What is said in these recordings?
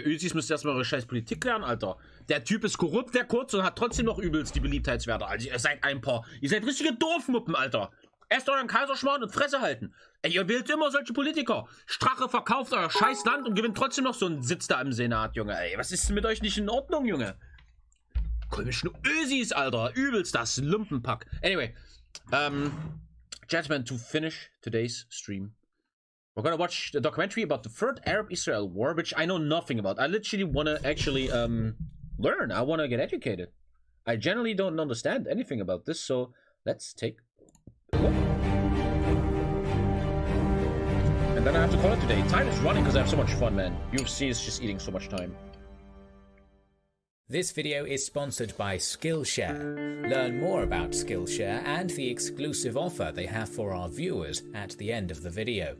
Ösis müsst erstmal eure scheiß Politik lernen, Alter. Der Typ ist korrupt, der Kurz, und hat trotzdem noch übelst die Beliebtheitswerte. Also ihr seid ein paar. Ihr seid richtige Doofmuppen, Alter. Esst euren Kaiserschmarrn und Fresse halten. Ey, ihr wählt immer solche Politiker. Strache verkauft euer scheiß Land und gewinnt trotzdem noch so einen Sitz da im Senat, Junge. Ey, was ist denn mit euch nicht in Ordnung, Junge? Komischen Ösis, Alter. Übelst das Lumpenpack. Anyway, gentlemen, to finish today's stream, we're gonna watch the documentary about the Third Arab-Israel War, which I know nothing about. I literally wanna actually learn. I wanna get educated. I generally don't understand anything about this, so let's take a look. And then I have to call it today. Time is running because I have so much fun, man. UFC is just eating so much time. This video is sponsored by Skillshare. Learn more about Skillshare and the exclusive offer they have for our viewers at the end of the video.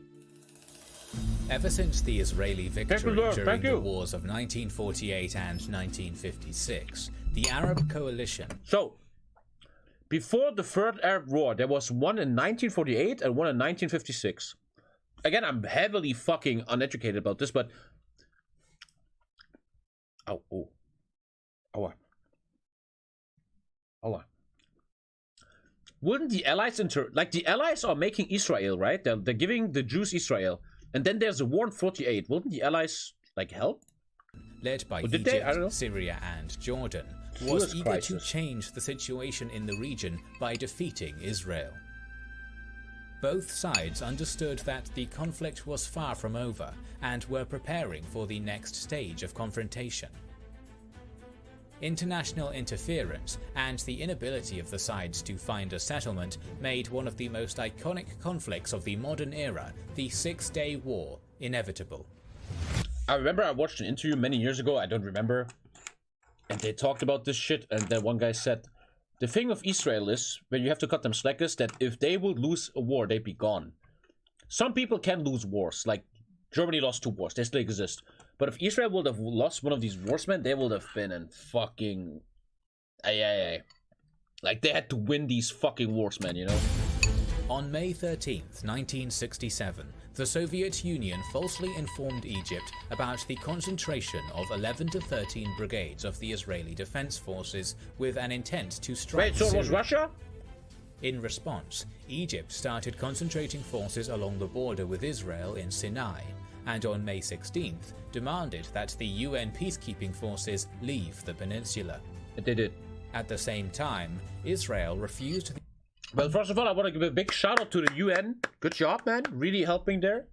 Ever since the Israeli victory during the wars of 1948 and 1956, the Arab coalition... So, before the Third Arab War, there was one in 1948 and one in 1956. Again, I'm heavily fucking uneducated about this, but... Oh, oh. Aua. Wouldn't the Allies like the Allies are making Israel, right? They're giving the Jews Israel, and then there's a war in 48. Wouldn't the Allies like help? Led by Egypt, Syria, and Jordan, was eager to change the situation in the region by defeating Israel. Both sides understood that the conflict was far from over and were preparing for the next stage of confrontation. International interference and the inability of the sides to find a settlement made one of the most iconic conflicts of the modern era, the Six-Day War, inevitable. I remember I watched an interview many years ago, I don't remember, and they talked about this shit, and then one guy said, the thing of Israel is, when you have to cut them slack, is that if they would lose a war, they'd be gone. Some people can lose wars, like Germany lost 2 wars, they still exist. But if Israel would have lost one of these wars, man, they would have been in fucking... Like, they had to win these fucking wars, man, you know? On May 13th, 1967, the Soviet Union falsely informed Egypt about the concentration of 11 to 13 brigades of the Israeli Defense Forces with an intent to strike Wait, so it was Russia? In response, Egypt started concentrating forces along the border with Israel in Sinai, and on May 16th, demanded that the UN peacekeeping forces leave the peninsula. They did. At the same time, Israel refused... Well, first of all, I want to give a big shout out to the UN. Good job, man. Really helping there.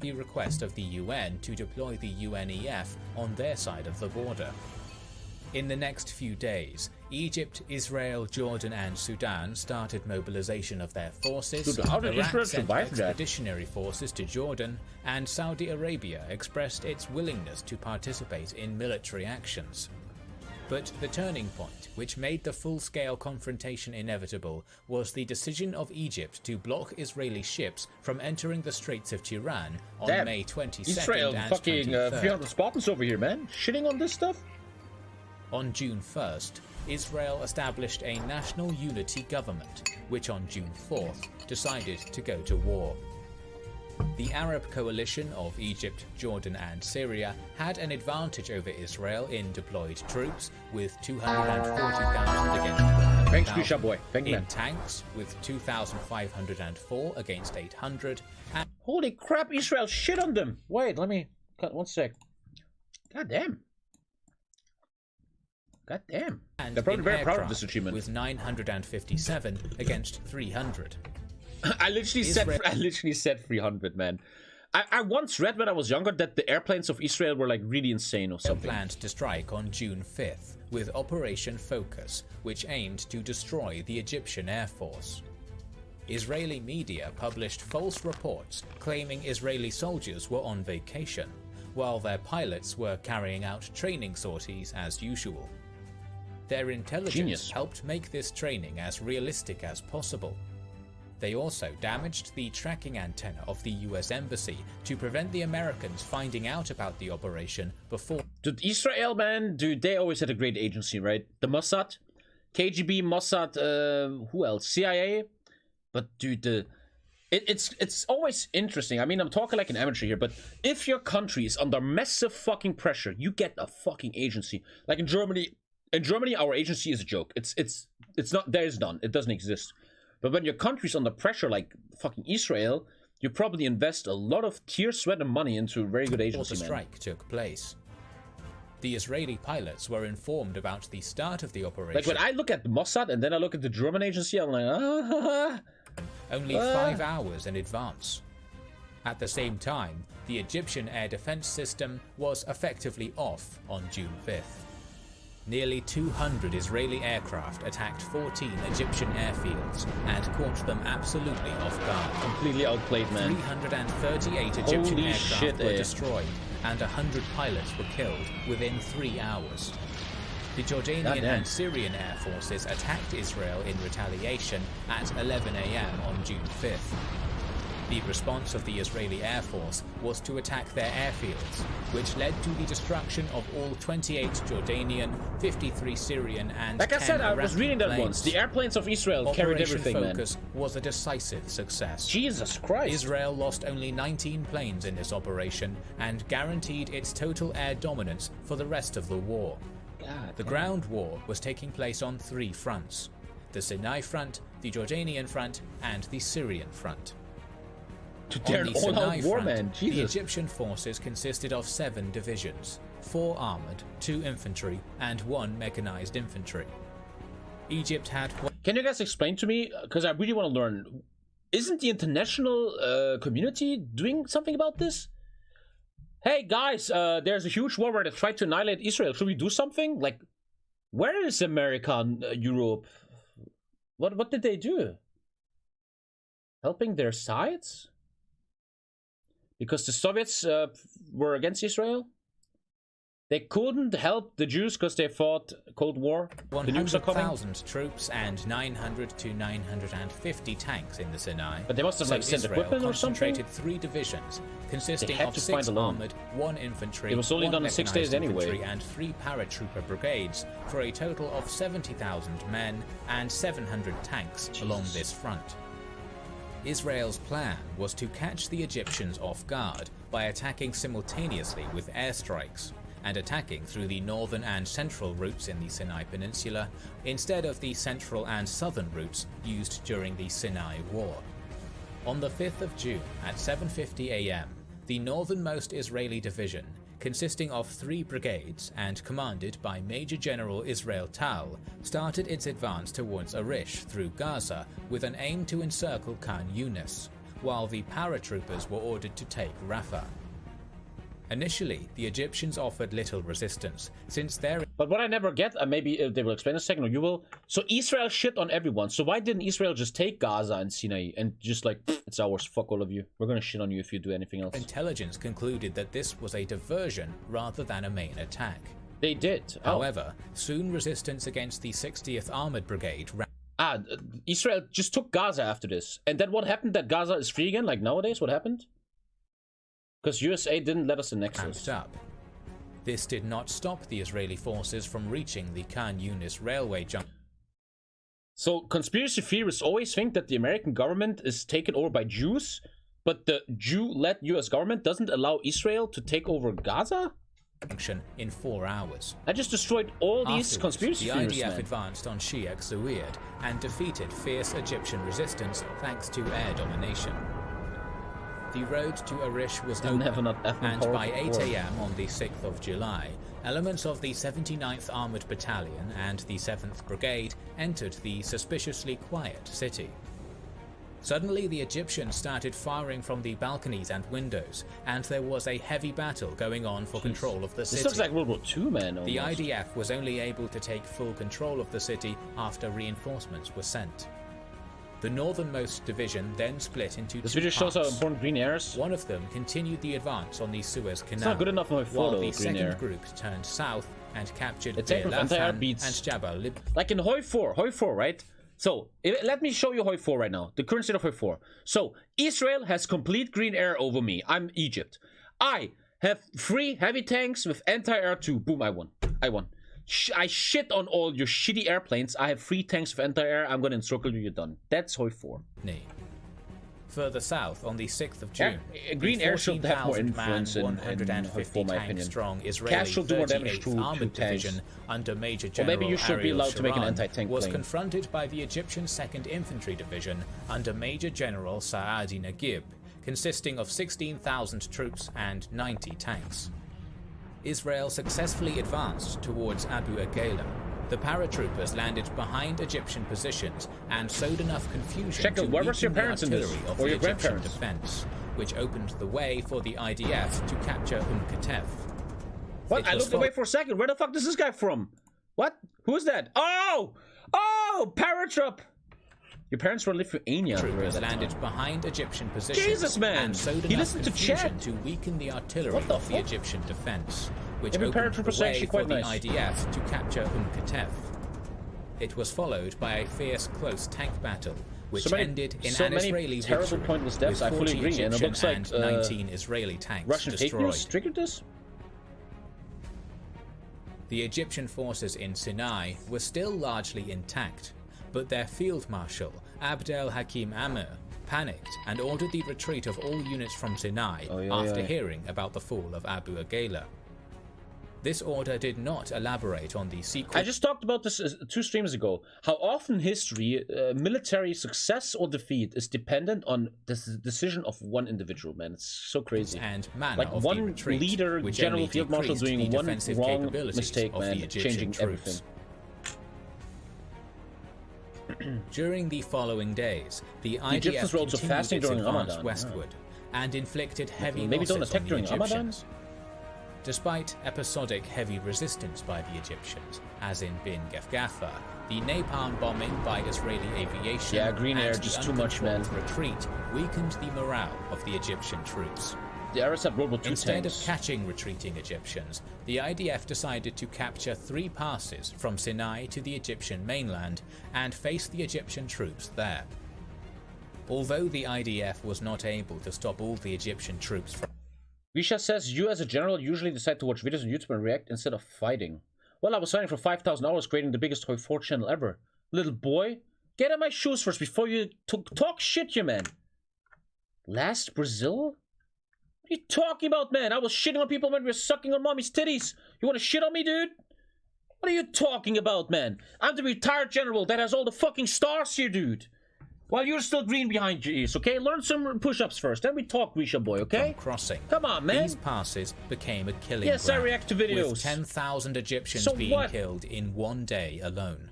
The request of the UN to deploy the UNEF on their side of the border. In the next few days, Egypt, Israel, Jordan and Sudan started mobilization of their forces. Dude, how did Israel sent survive that? Expeditionary forces to Jordan, and Saudi Arabia expressed its willingness to participate in military actions. But the turning point, which made the full-scale confrontation inevitable, was the decision of Egypt to block Israeli ships from entering the Straits of Tiran on May 22nd Israel and fucking 300 Spartans over here, man. Shitting on this stuff? On June 1st, Israel established a national unity government, which on June 4th decided to go to war. The Arab coalition of Egypt, Jordan and Syria had an advantage over Israel in deployed troops, with 240,000 against 100,000, in tanks with 2,504 against 800, and... Holy crap, Israel shit on them! Wait, let me... cut 1 sec. God damn. God damn. And they're probably very proud of this achievement. With 957 against 300. I literally said 300, man. I once read when I was younger that the airplanes of Israel were like really insane or something. Planned to strike on June 5th with Operation Focus, which aimed to destroy the Egyptian Air Force. Israeli media published false reports claiming Israeli soldiers were on vacation, while their pilots were carrying out training sorties as usual. Their intelligence helped make this training as realistic as possible. They also damaged the tracking antenna of the US Embassy to prevent the Americans finding out about the operation before. Dude, Israel, man, dude, they always had a great agency, right? The Mossad, KGB, Mossad, who else? CIA? But dude, It's always interesting. I mean, I'm talking like an amateur here, but if your country is under massive fucking pressure, you get a fucking agency. Like in Germany, our agency is a joke. It's not, there is none. It doesn't exist. But when your country's under pressure, like fucking Israel, you probably invest a lot of tears, sweat, and money into a very good agency. The strike took place. The Israeli pilots were informed about the start of the operation. Like when I look at the Mossad and then I look at the German agency, I'm like, only 5 hours in advance. At the same time, the Egyptian air defense system was effectively off on June 5th. Nearly 200 Israeli aircraft attacked 14 Egyptian airfields and caught them absolutely off guard. Completely outplayed, man. 338 Egyptian aircraft were destroyed and 100 pilots were killed within 3 hours. The Jordanian and Syrian air forces attacked Israel in retaliation at 11 AM on June 5th. The response of the Israeli Air Force was to attack their airfields, which led to the destruction of all 28 Jordanian, 53 Syrian, and like 10 I said, I was reading that planes. once. The airplanes of Israel carried everything, man. Operation Focus was a decisive success. Jesus Christ. Israel lost only 19 planes in this operation and guaranteed its total air dominance for the rest of the war. The ground war was taking place on 3 fronts: the Sinai front, the Jordanian front, and the Syrian front. On the Sinai front, the Egyptian forces consisted of 7 divisions, 4 armored, 2 infantry, and 1 mechanized infantry. Egypt had... Can you guys explain to me, because I really want to learn, isn't the international community doing something about this? Hey guys, there's a huge war where they tried to annihilate Israel. Should we do something? Like, where is America and Europe? What did they do? Helping their sides? Because the Soviets were against Israel? They couldn't help the Jews because they fought Cold War. 100,000 troops and 900 to 950 tanks in the Sinai. But they must have like sent equipment or something. Concentrated 3 divisions consisting of 6 armored, 1 infantry, it was only done in 6 days anyway, and 3 paratrooper brigades for a total of 70,000 men and 700 tanks along this front. Israel's plan was to catch the Egyptians off guard by attacking simultaneously with airstrikes, and attacking through the northern and central routes in the Sinai Peninsula instead of the central and southern routes used during the Sinai War. On the 5th of June at 7:50 AM, the northernmost Israeli division, consisting of 3 brigades and commanded by Major General Israel Tal, started its advance towards Arish through Gaza with an aim to encircle Khan Yunis, while the paratroopers were ordered to take Rafah. Initially, the Egyptians offered little resistance, since their... But what I never get, maybe they will explain in a second, or you will... So Israel shit on everyone, so why didn't Israel just take Gaza and Sinai and just like, it's ours, fuck all of you. We're gonna shit on you if you do anything else. Intelligence concluded that this was a diversion rather than a main attack. They did. However, soon resistance against the 60th Armored Brigade... Israel just took Gaza after this. And then what happened that Gaza is free again, like nowadays? What happened? Because USA didn't let us annex up. This did not stop the Israeli forces from reaching the Khan Yunis railway junction. So conspiracy theorists always think that the American government is taken over by Jews, but the Jew-led US government doesn't allow Israel to take over Gaza? In 4 hours. I just destroyed all these conspiracy theories, the IDF advanced on Sheikh Zayed and defeated fierce Egyptian resistance thanks to air domination. The road to Arish was open, and by 8 AM on the 6th of July, elements of the 79th Armoured Battalion and the 7th Brigade entered the suspiciously quiet city. Suddenly, the Egyptians started firing from the balconies and windows, and there was a heavy battle going on for control of the city. This looks like World War II, man. Almost. The IDF was only able to take full control of the city after reinforcements were sent. The northernmost division then split into 2 parts. This video shows how important green air is. One of them continued the advance on the Suez Canal. It's not good enough for my photo, while the second air. group turned south and captured anti-air beats and Jabal Lib. Like in HOI4, right? So, let me show you HOI4 right now. The current state of HOI4. So, Israel has complete green air over me. I'm Egypt. I have 3 heavy tanks with anti-air too. Boom, I won. I shit on all your shitty airplanes. I have 3 tanks with anti-air. I'm gonna encircle you, you're done. That's HOI4. Further south, on the 6th of June, Green Air should have more influence in 150 my tank opinion. strong Cash Israeli should do more damage 38th to Armored tanks. Division under Major Or General maybe you should be Ariel allowed to make an Sharon anti-tank was plane. confronted by the Egyptian 2nd Infantry Division under Major General Saadi Naguib, consisting of 16,000 troops and 90 tanks. Israel successfully advanced towards Abu Aghaila. The paratroopers landed behind Egyptian positions and sowed enough confusion to where was your weaken the parents in this? artillery of Or the your Egyptian grandparents? defense, which opened the way for the IDF to capture Katef. What? I looked away for a second. Where the fuck is this guy from? What? Who is that? Oh! Oh! Paratroop! Your parents were in Lithuania. Troopers landed behind Egyptian positions Jesus, man! and sowed He enough listened to confusion chat. to weaken the artillery What the of the fuck? Egyptian defense, which Every opened the paratrooper's way actually for quite the nice. IDF to capture Katef. It was followed by a fierce close tank battle, which ended in an Israeli terrible victory, pointless deaths. with I fully 40 agree, and it Egyptian looks like and 19 Israeli tanks Russian fake destroyed. news triggered this. The Egyptian forces in Sinai were still largely intact, but their field marshal, Abdel Hakim Amir, panicked and ordered the retreat of all units from Sinai after hearing about the fall of Abu Aghaila. This order did not elaborate on the secret. I just talked about this 2 streams ago. How often history, military success or defeat is dependent on the decision of one individual, man. It's so crazy. And manner like of one the retreat, leader, which general only field marshal decreased doing the one defensive wrong capabilities mistake, of the man, Egyptian changing troops. everything. During the following days, the Egyptians IDF were also continued fasting its during advance Ramadan, westward and inflicted heavy Maybe don't losses attack on the during Ramadan? Egyptians. Despite episodic heavy resistance by the Egyptians, as in Bin Gefgaffer, the napalm bombing by Israeli aviation Green Air and just the too much, man. uncontrolled retreat weakened the morale of the Egyptian troops. The Arabs had World War II Instead tanks. of catching retreating Egyptians, the IDF decided to capture 3 passes from Sinai to the Egyptian mainland and face the Egyptian troops there. Although the IDF was not able to stop all the Egyptian troops from Visha says, you as a general usually decide to watch videos on YouTube and react instead of fighting. Well, I was fighting for 5,000 hours creating the biggest HOI4 channel ever. Little boy, get in my shoes first before you talk shit, you man. Last Brazil? What are you talking about, man? I was shitting on people when we were sucking on mommy's titties. You want to shit on me, dude? What are you talking about, man? I'm the retired general that has all the fucking stars here, dude. While you're still green behind your ears, okay? Learn some push-ups first, then we talk, Risha boy, okay? crossing. Come on, man. These passes became a killing Yes, I ground, react to videos. with 10,000 Egyptians So being what? killed in one day alone.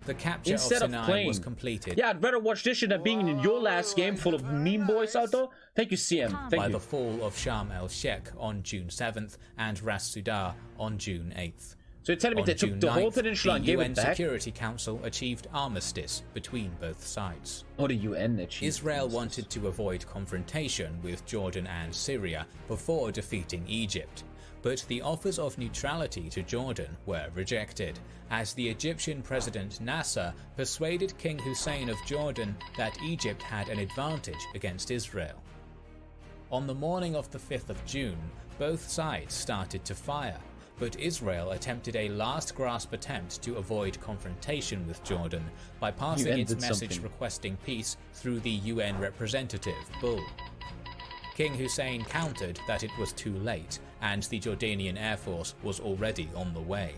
The capture Instead of of Sinai playing. was completed Yeah, I'd better watch this shit than being in your last game full of meme boys out there. Thank you, CM. Thank by you. the fall of Sharm el-Sheikh on June 7th and Ras Sudah on June 8th. So you're telling me On they took June the whole 9th, peninsula the and gave UN it back? Security Council achieved armistice between both sides. Oh, the UN achieved. Israel wanted to avoid confrontation with Jordan and Syria before defeating Egypt, but the offers of neutrality to Jordan were rejected, as the Egyptian President Nasser persuaded King Hussein of Jordan that Egypt had an advantage against Israel. On the morning of the 5th of June, both sides started to fire, but Israel attempted a last-gasp attempt to avoid confrontation with Jordan by passing UN its did message something. requesting peace through the UN representative, Bull. King Hussein countered that it was too late, and the Jordanian Air Force was already on the way.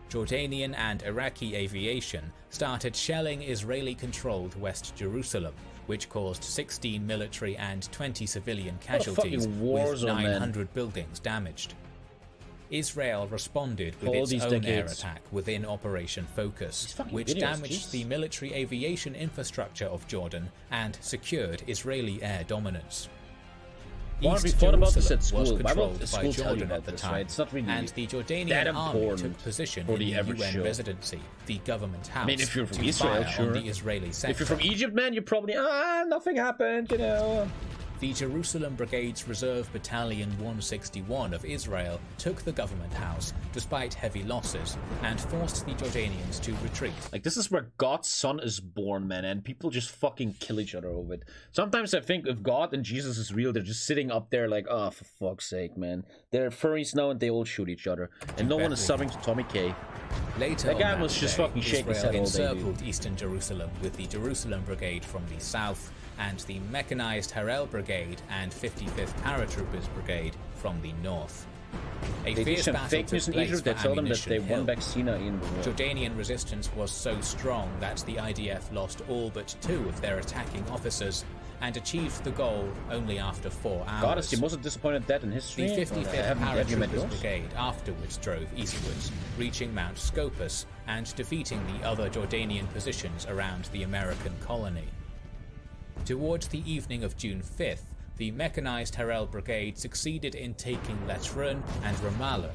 Jordanian and Iraqi aviation started shelling Israeli-controlled West Jerusalem, which caused 16 military and 20 civilian casualties, fucking war with zone, man. 900 buildings damaged. Israel responded with For all its these own air decades. attack within Operation Focus, fucking which videos, damaged jeez. the military aviation infrastructure of Jordan and secured Israeli air dominance. Why East we thought about this Jerusalem at was school? Why controlled won't the by school tell you Jordan about at the this, time, right? It's not really and the that Jordanian army important took position for in the the average UN show. residency, the government house, if you're from to Israel, fire sure. on the Israeli sector. If you're from Egypt, man, you're probably, nothing happened, you know. The Jerusalem Brigade's Reserve Battalion 161 of Israel took the government house despite heavy losses and forced the Jordanians to retreat. Like, this is where God's son is born, man, and people just fucking kill each other over it. Sometimes I think if God and Jesus is real, they're just sitting up there like, oh, for fuck's sake, man. They're furries now and they all shoot each other. And no one is subbing to TommyKay. Later That guy on was that just day, fucking shaking his Israel head all day, encircled eastern Jerusalem with the Jerusalem Brigade from the south and the mechanized Harel Brigade and 55th Paratroopers Brigade from the north. A They did fierce some battle fake took news in place Egypt that for told them that Ammunition they won Hill. back Sinai in the war. Jordanian resistance was so strong that the IDF lost all but 2 of their attacking officers and achieved the goal only after 4 hours. God, is the most disappointed death in history. The 55th Have you met Paratroopers yours? Brigade afterwards drove eastwards, reaching Mount Scopus and defeating the other Jordanian positions around the American colony. Towards the evening of June 5th, the mechanized Harel Brigade succeeded in taking Latrun and Ramallah.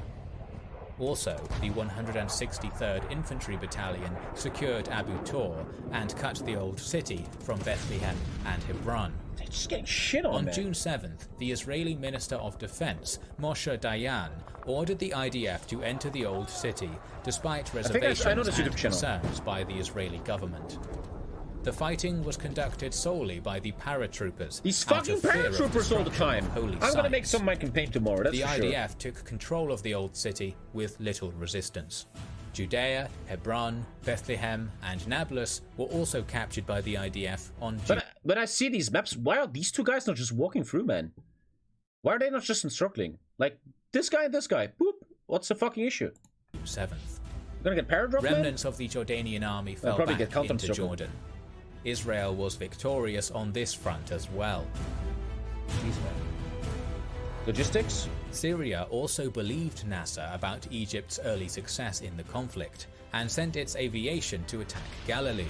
Also, the 163rd Infantry Battalion secured Abu Tor and cut the old city from Bethlehem and Hebron. They're just getting shit on, On man. June 7th, the Israeli Minister of Defense, Moshe Dayan, ordered the IDF to enter the old city, despite reservations I know this and YouTube channel. concerns by the Israeli government. The fighting was conducted solely by the paratroopers. These out fucking of fear of paratroopers all the destruction time. of holy I'm gonna make sites. some of my campaign tomorrow, that's The for sure. IDF took control of the old city with little resistance. Judea, Hebron, Bethlehem, and Nablus were also captured by the IDF on June But I see these maps, why are these two guys not just walking through, man? Why are they not just encircling? Like, this guy and this guy, boop. What's the fucking issue? 7th. You're gonna get paradrop, man? Remnants of the Jordanian army fell probably back get counter into circle. Jordan. Israel was victorious on this front as well. Jeez, man. Logistics? Syria also believed Nasser about Egypt's early success in the conflict and sent its aviation to attack Galilee.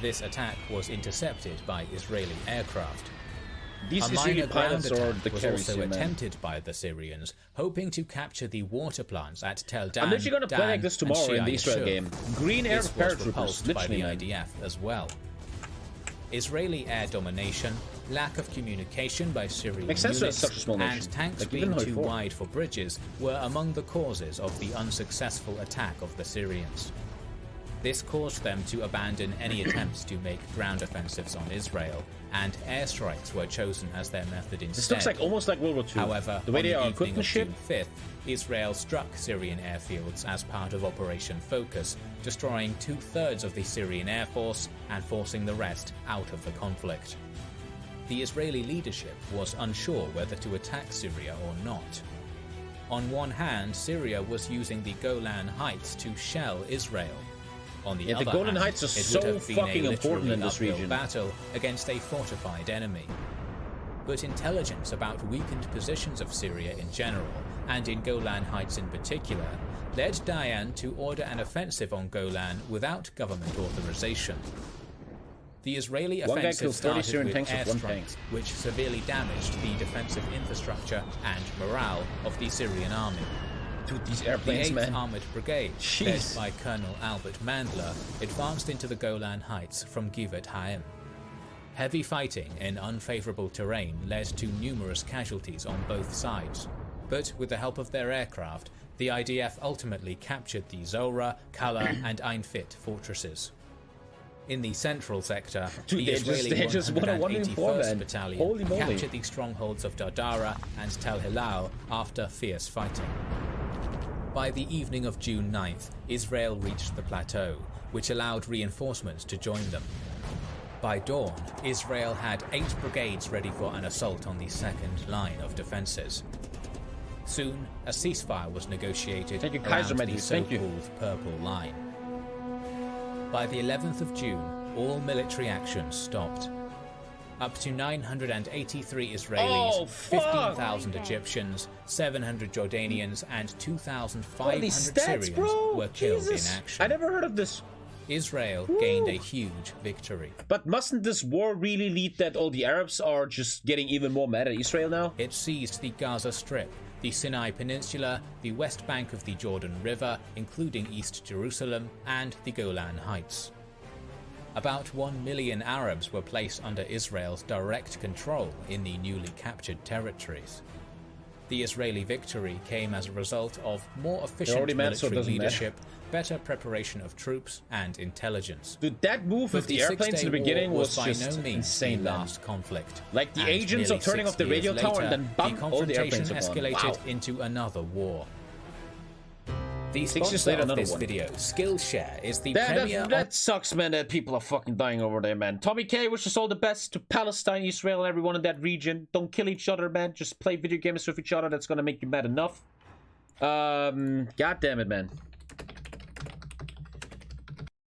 This attack was intercepted by Israeli aircraft. These A Israeli minor ground pilots are attack the was carries also here, man. attempted by the Syrians, hoping to capture the water plants at Tel Dan, I'm literally gonna play Dan, like this and tomorrow in the Shia Israel Yashub. game. Green air This was paratroopers, repulsed by literally, the man. IDF as well. Israeli air domination, lack of communication by Syrian Makes sense that units, it's such a small nation. and tanks Like, being even too HOI4. wide for bridges were among the causes of the unsuccessful attack of the Syrians. This caused them to abandon any attempts to make ground offensives on Israel, and airstrikes were chosen as their method instead. This looks like almost like World War II. However, the way on they the are evening equipped and of shit. June 5th, Israel struck Syrian airfields as part of Operation Focus, destroying 2/3 of the Syrian Air Force and forcing the rest out of the conflict. The Israeli leadership was unsure whether to attack Syria or not. On one hand, Syria was using the Golan Heights to shell Israel. On the Yeah, the other Golan hand, Heights are it so would have been fucking a important in literally this uphill region. battle against a fortified enemy. But intelligence about weakened positions of Syria in general, and in Golan Heights in particular, led Dayan to order an offensive on Golan without government authorization. The Israeli One guy offensive killed 30 started Syrian with tanks with one tank. airstrikes, which severely damaged the defensive infrastructure and morale of the Syrian army. Dude, these The airplanes, 8th man. Armored Brigade, Jeez. led by Colonel Albert Mandler, advanced into the Golan Heights from Givat Haim. Heavy fighting in unfavorable terrain led to numerous casualties on both sides, but with the help of their aircraft, the IDF ultimately captured the Zora, Kala, and Ein Fit fortresses. In the central sector, Dude, the they Israeli just won a 1-in-4, 181st man. Battalion Holy moly. captured the strongholds of Dardara and Tel Hilal after fierce fighting. By the evening of June 9th, Israel reached the plateau, which allowed reinforcements to join them. By dawn, Israel had 8 brigades ready for an assault on the second line of defences. Soon, a ceasefire was negotiated Thank you, around Kaiser the Medius, thank you. so-called Purple Line. By the 11th of June, all military actions stopped. Up to 983 Israelis, Oh, fuck! 15,000 Egyptians, 700 Jordanians, and What are 2,500 these stats, Syrians bro? were killed Jesus. in action. I never heard of this. Israel gained a huge victory. But mustn't this war really lead that all the Arabs are just getting even more mad at Israel now? It seized the Gaza Strip, the Sinai Peninsula, the west bank of the Jordan River, including East Jerusalem, and the Golan Heights. About 1 million Arabs were placed under Israel's direct control in the newly captured territories. The Israeli victory came as a result of more efficient already mad, so it military doesn't matter. leadership, better preparation of troops, and intelligence. Dude, that move with But the airplanes in the Six-Day beginning War was by just no means insane, the man. last conflict. Like, the And agents are nearly turning 6 off the years radio tower later, and then bam, the all the confrontation airplanes are gone. escalated Wow. into another war. The 6 years sponsor later, of another this one. video, Skillshare, is the premier... That sucks, man, that people are fucking dying over there, man. TommyKay wishes all the best to Palestine, Israel, and everyone in that region. Don't kill each other, man. Just play video games with each other. That's gonna make you mad enough. God damn it, man.